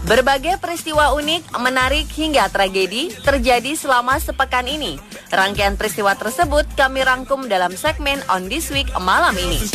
Berbagai peristiwa unik, menarik hingga tragedi terjadi selama sepekan ini. Rangkaian peristiwa tersebut kami rangkum dalam segmen On This Week malam ini.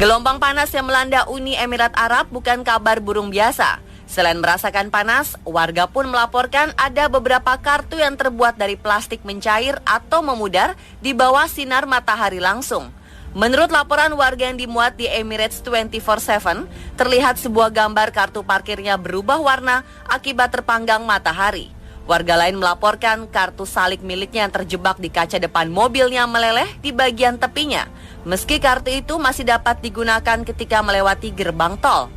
Gelombang panas yang melanda Uni Emirat Arab bukan kabar burung biasa. Selain merasakan panas, warga pun melaporkan ada beberapa kartu yang terbuat dari plastik mencair atau memudar di bawah sinar matahari langsung. Menurut laporan warga yang dimuat di Emirates 24/7, terlihat sebuah gambar kartu parkirnya berubah warna akibat terpanggang matahari. Warga lain melaporkan kartu salik miliknya yang terjebak di kaca depan mobilnya meleleh di bagian tepinya, meski kartu itu masih dapat digunakan ketika melewati gerbang tol.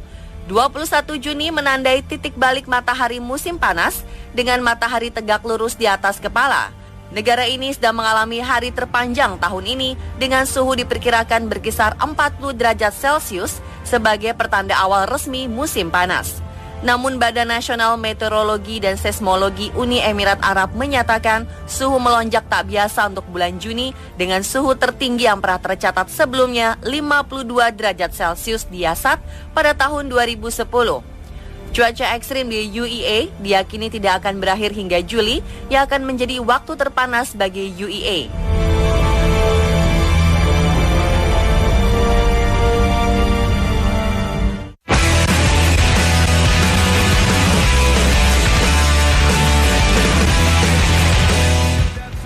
21 Juni menandai titik balik matahari musim panas dengan matahari tegak lurus di atas kepala. Negara ini sedang mengalami hari terpanjang tahun ini dengan suhu diperkirakan berkisar 40 derajat Celcius sebagai pertanda awal resmi musim panas. Namun Badan Nasional Meteorologi dan Seismologi Uni Emirat Arab menyatakan suhu melonjak tak biasa untuk bulan Juni dengan suhu tertinggi yang pernah tercatat sebelumnya 52 derajat Celcius di Yasat pada tahun 2010. Cuaca ekstrim di UEA diyakini tidak akan berakhir hingga Juli yang akan menjadi waktu terpanas bagi UEA.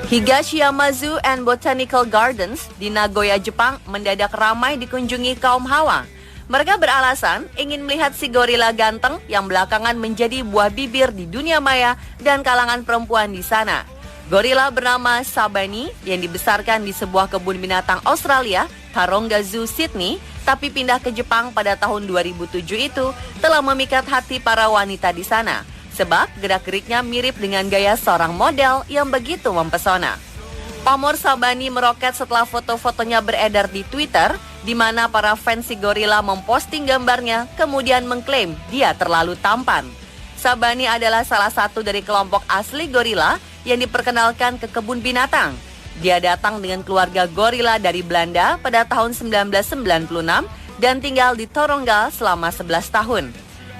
Higashiyama Zoo and Botanical Gardens di Nagoya, Jepang mendadak ramai dikunjungi kaum hawa. Mereka beralasan ingin melihat si gorila ganteng yang belakangan menjadi buah bibir di dunia maya dan kalangan perempuan di sana. Gorila bernama Sabani yang dibesarkan di sebuah kebun binatang Australia, Taronga Zoo, Sydney, tapi pindah ke Jepang pada tahun 2007 itu telah memikat hati para wanita di sana. Sebab gerak-geriknya mirip dengan gaya seorang model yang begitu mempesona. Pamor Sabani meroket setelah foto-fotonya beredar di Twitter, di mana para fans si gorila memposting gambarnya, kemudian mengklaim dia terlalu tampan. Sabani adalah salah satu dari kelompok asli gorila yang diperkenalkan ke kebun binatang. Dia datang dengan keluarga gorila dari Belanda pada tahun 1996 dan tinggal di Taronga selama 11 tahun.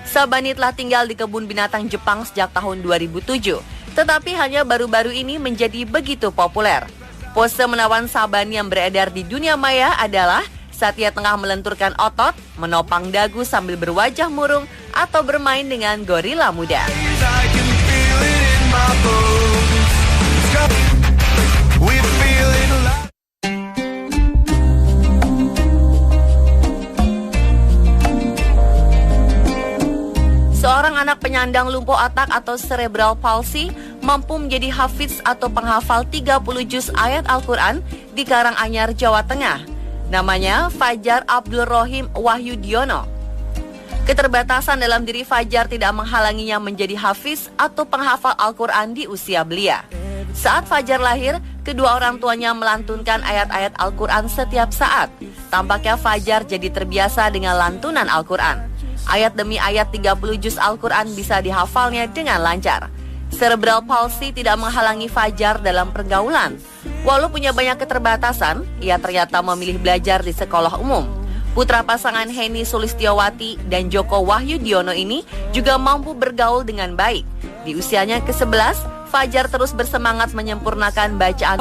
Sabani telah tinggal di kebun binatang Jepang sejak tahun 2007, tetapi hanya baru-baru ini menjadi begitu populer. Pose menawan Sabani yang beredar di dunia maya adalah saat ia tengah melenturkan otot, menopang dagu sambil berwajah murung, atau bermain dengan gorila muda. Seorang anak penyandang lumpuh otak atau cerebral palsy mampu menjadi hafiz atau penghafal 30 juz ayat Al-Quran di Karanganyar, Jawa Tengah. Namanya Fajar Abdul Rohim Wahyudiono. Keterbatasan dalam diri Fajar tidak menghalanginya menjadi hafiz atau penghafal Al-Quran di usia belia. Saat Fajar lahir, kedua orang tuanya melantunkan ayat-ayat Al-Quran setiap saat. Tampaknya Fajar jadi terbiasa dengan lantunan Al-Quran. Ayat demi ayat 30 juz Al-Quran bisa dihafalnya dengan lancar. Cerebral palsy tidak menghalangi Fajar dalam pergaulan. Walau punya banyak keterbatasan, ia ternyata memilih belajar di sekolah umum. Putra pasangan Heni Sulistiowati dan Joko Wahyudiono ini juga mampu bergaul dengan baik. Di usianya ke-11, Fajar terus bersemangat menyempurnakan bacaan.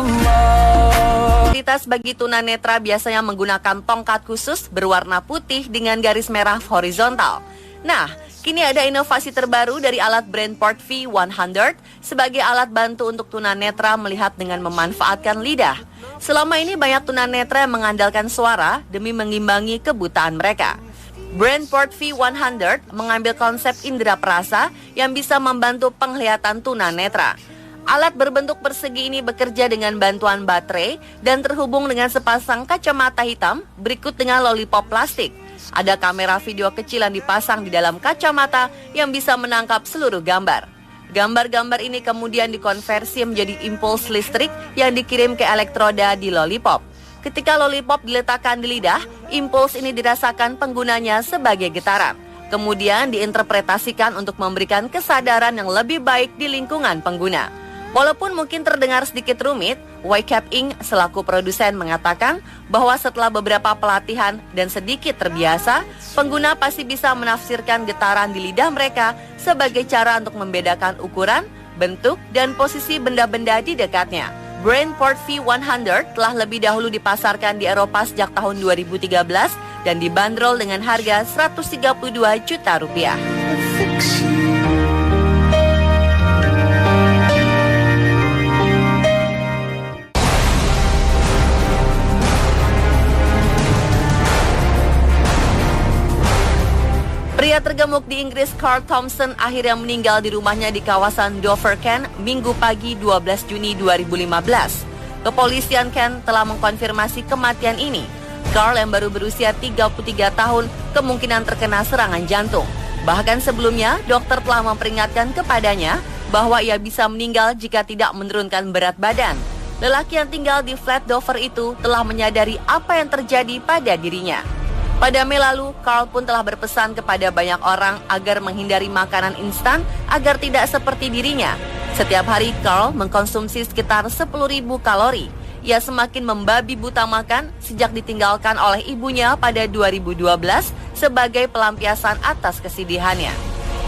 Aktivitas bagi tunanetra biasanya menggunakan tongkat khusus berwarna putih dengan garis merah horizontal. Nah, kini ada inovasi terbaru dari alat Brainport V100 sebagai alat bantu untuk tunanetra melihat dengan memanfaatkan lidah. Selama ini banyak tunanetra yang mengandalkan suara demi mengimbangi kebutaan mereka. Brainport V100 mengambil konsep indera perasa yang bisa membantu penglihatan tunanetra. Alat berbentuk persegi ini bekerja dengan bantuan baterai dan terhubung dengan sepasang kacamata hitam berikut dengan lollipop plastik. Ada kamera video kecil yang dipasang di dalam kacamata yang bisa menangkap seluruh gambar. Gambar-gambar ini kemudian dikonversi menjadi impuls listrik yang dikirim ke elektroda di lollipop. Ketika lollipop diletakkan di lidah, impuls ini dirasakan penggunanya sebagai getaran. kemudian diinterpretasikan untuk memberikan kesadaran yang lebih baik di lingkungan pengguna. Walaupun mungkin terdengar sedikit rumit, YCAP Inc. selaku produsen mengatakan bahwa setelah beberapa pelatihan dan sedikit terbiasa, pengguna pasti bisa menafsirkan getaran di lidah mereka sebagai cara untuk membedakan ukuran, bentuk, dan posisi benda-benda di dekatnya. Brainport V100 telah lebih dahulu dipasarkan di Eropa sejak tahun 2013 dan dibanderol dengan harga 132 juta rupiah. Pria tergemuk di Inggris Carl Thompson akhirnya meninggal di rumahnya di kawasan Dover, Kent, Minggu pagi 12 Juni 2015. Kepolisian Kent telah mengkonfirmasi kematian ini. Carl yang baru berusia 33 tahun kemungkinan terkena serangan jantung. Bahkan sebelumnya, dokter telah memperingatkan kepadanya bahwa ia bisa meninggal jika tidak menurunkan berat badan. Lelaki yang tinggal di flat Dover itu telah menyadari apa yang terjadi pada dirinya. Pada Mei lalu, Carl pun telah berpesan kepada banyak orang agar menghindari makanan instan agar tidak seperti dirinya. Setiap hari, Carl mengkonsumsi sekitar 10.000 kalori. Ia semakin membabi buta makan sejak ditinggalkan oleh ibunya pada 2012 sebagai pelampiasan atas kesedihannya.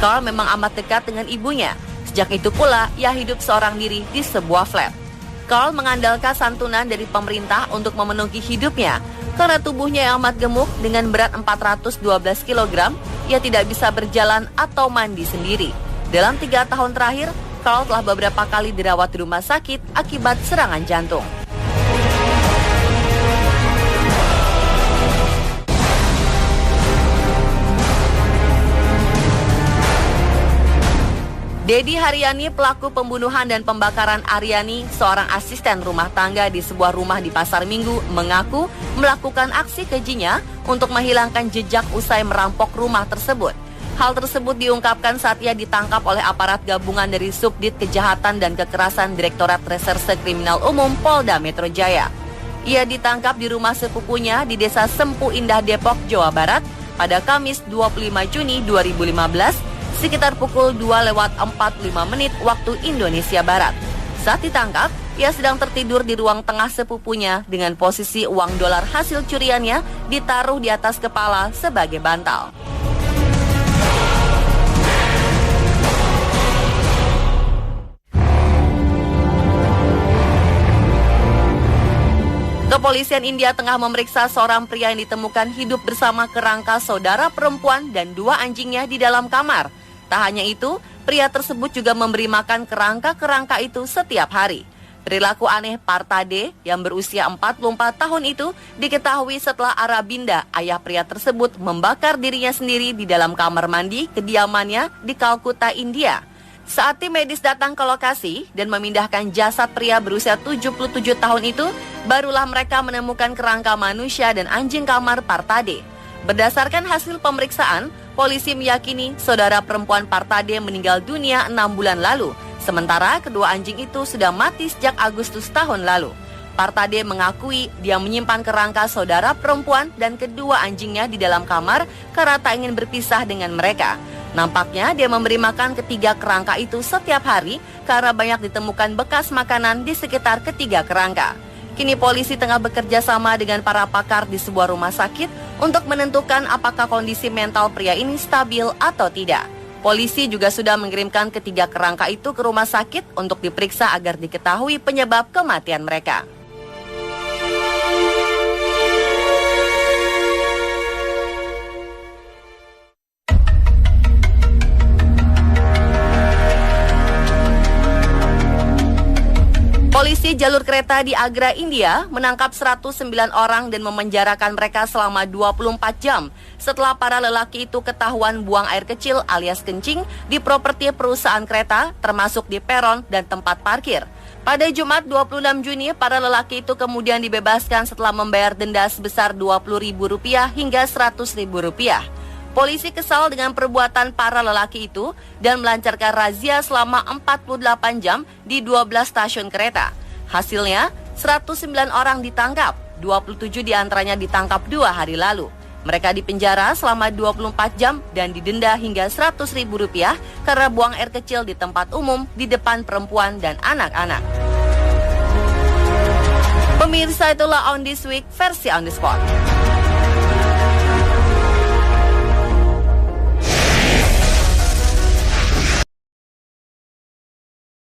Carl memang amat dekat dengan ibunya. Sejak itu pula, ia hidup seorang diri di sebuah flat. Carl mengandalkan santunan dari pemerintah untuk memenuhi hidupnya. Karena tubuhnya yang amat gemuk dengan berat 412 kg, ia tidak bisa berjalan atau mandi sendiri. Dalam 3 tahun terakhir, Carl telah beberapa kali dirawat di rumah sakit akibat serangan jantung. Dedi Haryani, pelaku pembunuhan dan pembakaran Aryani, seorang asisten rumah tangga di sebuah rumah di Pasar Minggu, mengaku melakukan aksi kejinya untuk menghilangkan jejak usai merampok rumah tersebut. Hal tersebut diungkapkan saat ia ditangkap oleh aparat gabungan dari Subdit Kejahatan dan Kekerasan Direktorat Reserse Kriminal Umum Polda Metro Jaya. Ia ditangkap di rumah sepupunya di Desa Sempu Indah, Depok, Jawa Barat pada Kamis 25 Juni 2015 sekitar pukul 2:45 waktu Indonesia Barat. Saat ditangkap, ia sedang tertidur di ruang tengah sepupunya dengan posisi uang dolar hasil curiannya ditaruh di atas kepala sebagai bantal. Kepolisian India tengah memeriksa seorang pria yang ditemukan hidup bersama kerangka saudara perempuan dan 2 anjingnya di dalam kamar. Tak hanya itu, pria tersebut juga memberi makan kerangka-kerangka itu setiap hari. Perilaku aneh Partade yang berusia 44 tahun itu diketahui setelah Arabinda, ayah pria tersebut, membakar dirinya sendiri di dalam kamar mandi kediamannya di Kalkuta, India. Saat tim medis datang ke lokasi dan memindahkan jasad pria berusia 77 tahun itu, barulah mereka menemukan kerangka manusia dan anjing kamar Partade. Berdasarkan hasil pemeriksaan, polisi meyakini saudara perempuan Partade meninggal dunia 6 bulan lalu, sementara kedua anjing itu sudah mati sejak Agustus tahun lalu. Partade mengakui dia menyimpan kerangka saudara perempuan dan kedua anjingnya di dalam kamar karena tak ingin berpisah dengan mereka. Nampaknya dia memberi makan ketiga kerangka itu setiap hari karena banyak ditemukan bekas makanan di sekitar ketiga kerangka. Kini polisi tengah bekerja sama dengan para pakar di sebuah rumah sakit untuk menentukan apakah kondisi mental pria ini stabil atau tidak. Polisi juga sudah mengirimkan ketiga kerangka itu ke rumah sakit untuk diperiksa agar diketahui penyebab kematian mereka. Polisi jalur kereta di Agra, India menangkap 109 orang dan memenjarakan mereka selama 24 jam setelah para lelaki itu ketahuan buang air kecil alias kencing di properti perusahaan kereta termasuk di peron dan tempat parkir. Pada Jumat 26 Juni, para lelaki itu kemudian dibebaskan setelah membayar denda sebesar Rp20.000 hingga Rp100.000. Polisi kesal dengan perbuatan para lelaki itu dan melancarkan razia selama 48 jam di 12 stasiun kereta. Hasilnya, 109 orang ditangkap, 27 diantaranya ditangkap 2 hari lalu. Mereka dipenjara selama 24 jam dan didenda hingga Rp100.000 karena buang air kecil di tempat umum di depan perempuan dan anak-anak. Pemirsa, itulah On This Week versi On The Spot.